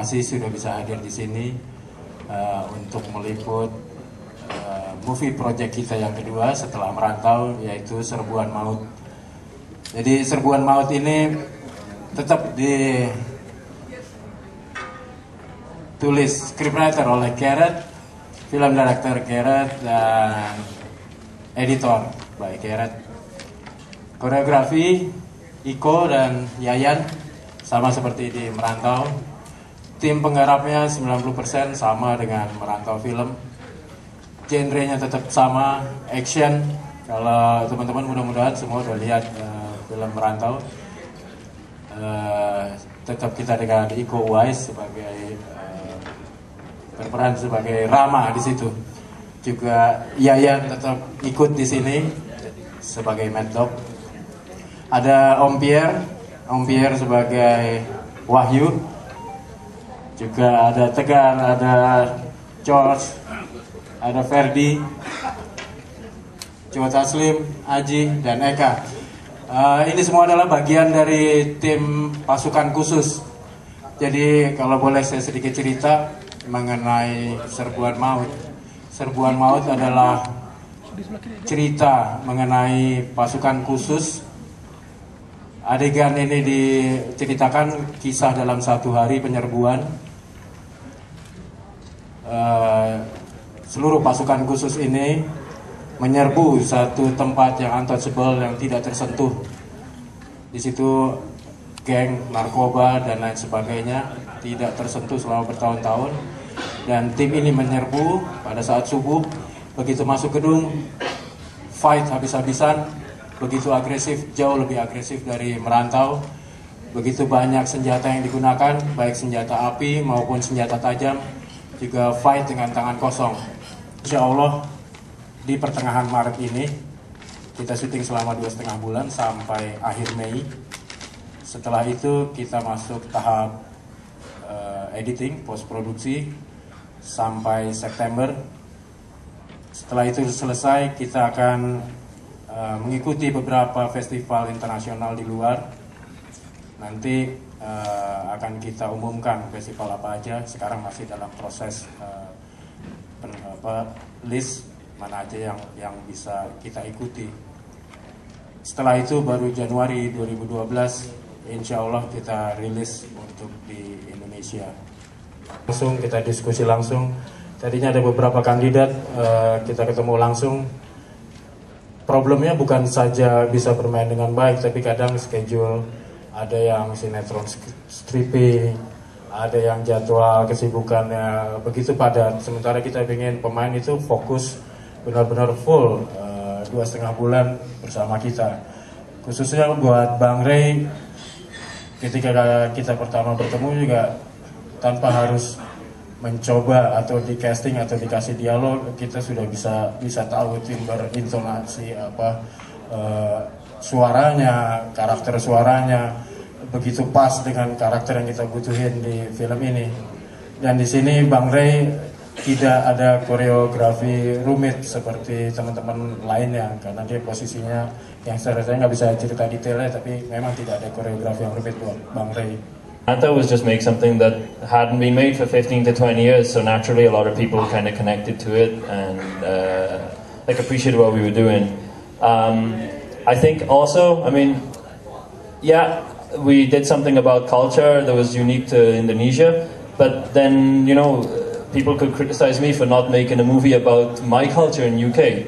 kasih sudah bisa hadir di sini untuk meliput movie project kita yang kedua setelah merantau, yaitu Serbuan Maut. Jadi Serbuan Maut ini tetap ditulis scriptwriter oleh Keret, film director Keret, dan editor by Keret. Koreografi Iko dan Yayan sama seperti di Merantau. Tim penggarapnya 90% sama dengan Merantau film. Genrenya tetap sama, action. Kalau teman-teman mudah-mudahan semua udah lihat film Merantau. Tetap kita dengan Iko Uwais sebagai berperan sebagai Rama di situ. Juga Yayan tetap ikut di sini sebagai Mad Dog. Ada Om Pierre sebagai Wahyu. Juga ada Tegar, ada George, ada Ferdi, Joe Taslim, Aji, dan Eka. Ini semua adalah bagian dari tim pasukan khusus. Jadi kalau boleh saya sedikit cerita mengenai Serbuan Maut. Serbuan Maut adalah cerita mengenai pasukan khusus. Adegan ini diceritakan kisah dalam satu hari penyerbuan. Seluruh pasukan khusus ini menyerbu satu tempat yang untouchable, yang tidak tersentuh. Di situ geng narkoba dan lain sebagainya tidak tersentuh selama bertahun-tahun. Dan tim ini menyerbu pada saat subuh. Begitu masuk gedung, fight habis-habisan. Begitu agresif, jauh lebih agresif dari Merantau. Begitu banyak senjata yang digunakan, baik senjata api maupun senjata tajam. Juga fight dengan tangan kosong. Insya Allah di pertengahan Maret ini kita syuting selama 2,5 bulan sampai akhir Mei. Setelah itu kita masuk tahap editing, post produksi sampai September. Setelah itu selesai, kita akan mengikuti beberapa festival internasional di luar. Nanti akan kita umumkan festival apa aja. Sekarang masih dalam proses list mana aja yang bisa kita ikuti. Setelah itu baru Januari 2012 insya Allah kita rilis untuk di Indonesia. Langsung kita diskusi langsung. Tadinya ada beberapa kandidat, kita ketemu langsung. Problemnya bukan saja bisa bermain dengan baik, tapi kadang schedule, ada yang sinetron stripping, ada yang jadwal kesibukannya begitu padat. Sementara kita ingin pemain itu fokus benar-benar full 2,5 bulan bersama kita. Khususnya buat Bang Ray, ketika kita pertama bertemu juga tanpa harus mencoba atau di casting atau dikasih dialog, kita sudah bisa tahu timbre intonasi suaranya, karakter suaranya begitu pas dengan karakter yang kita butuhin di film ini. Dan di sini Bang Ray tidak ada koreografi rumit seperti teman-teman lainnya, karena dia posisinya yang saya nggak bisa cerita detailnya, tapi memang tidak ada koreografi yang rumit buat Bang Ray. Merantau was just make something that hadn't been made for 15 to 20 years, so naturally a lot of people kind of connected to it and like appreciated what we were doing. I think also, I mean, yeah, we did something about culture that was unique to Indonesia, but then, you know, people could criticize me for not making a movie about my culture in UK.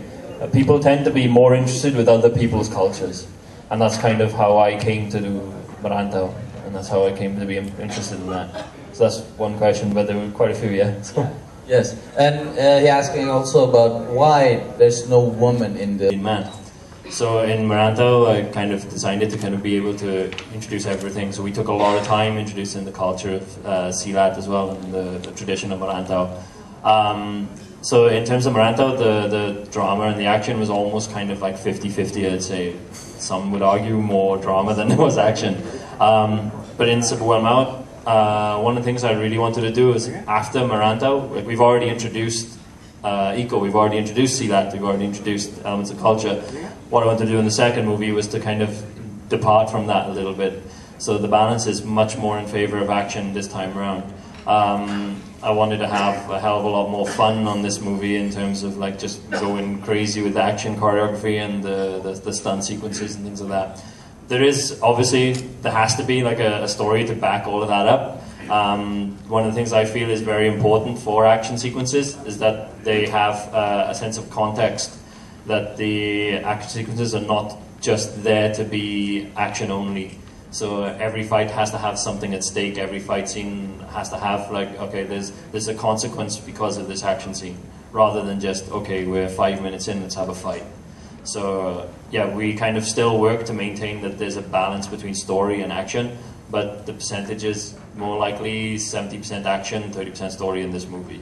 People tend to be more interested with other people's cultures, and that's kind of how I came to do Merantau. And that's how I came to be interested in that. So that's one question, but there were quite a few, yeah. Yes, and he asking also about why there's no woman in the man. So in Merantau, I kind of decided to kind of be able to introduce everything. So we took a lot of time introducing the culture of Silat as well, and the tradition of Merantau. So in terms of Merantau, the drama and the action was almost kind of like 50-50, I'd say. Some would argue more drama than there was action. But in Serbuan Maut, one of the things I really wanted to do is after Merantau, like we've already introduced Iko, we've already introduced Silat, we've already introduced elements of culture. What I wanted to do in the second movie was to kind of depart from that a little bit. So the balance is much more in favor of action this time around. I wanted to have a hell of a lot more fun on this movie in terms of like just going crazy with the action choreography and the stunt sequences and things like that. There has to be like a story to back all of that up. One of the things I feel is very important for action sequences is that they have a sense of context, that the action sequences are not just there to be action only. So every fight has to have something at stake. Every fight scene has to have like, okay, there's a consequence because of this action scene, rather than just, okay, we're 5 minutes in, let's have a fight. So yeah, we kind of still work to maintain that there's a balance between story and action, but the percentage is more likely 70% action, 30% story in this movie.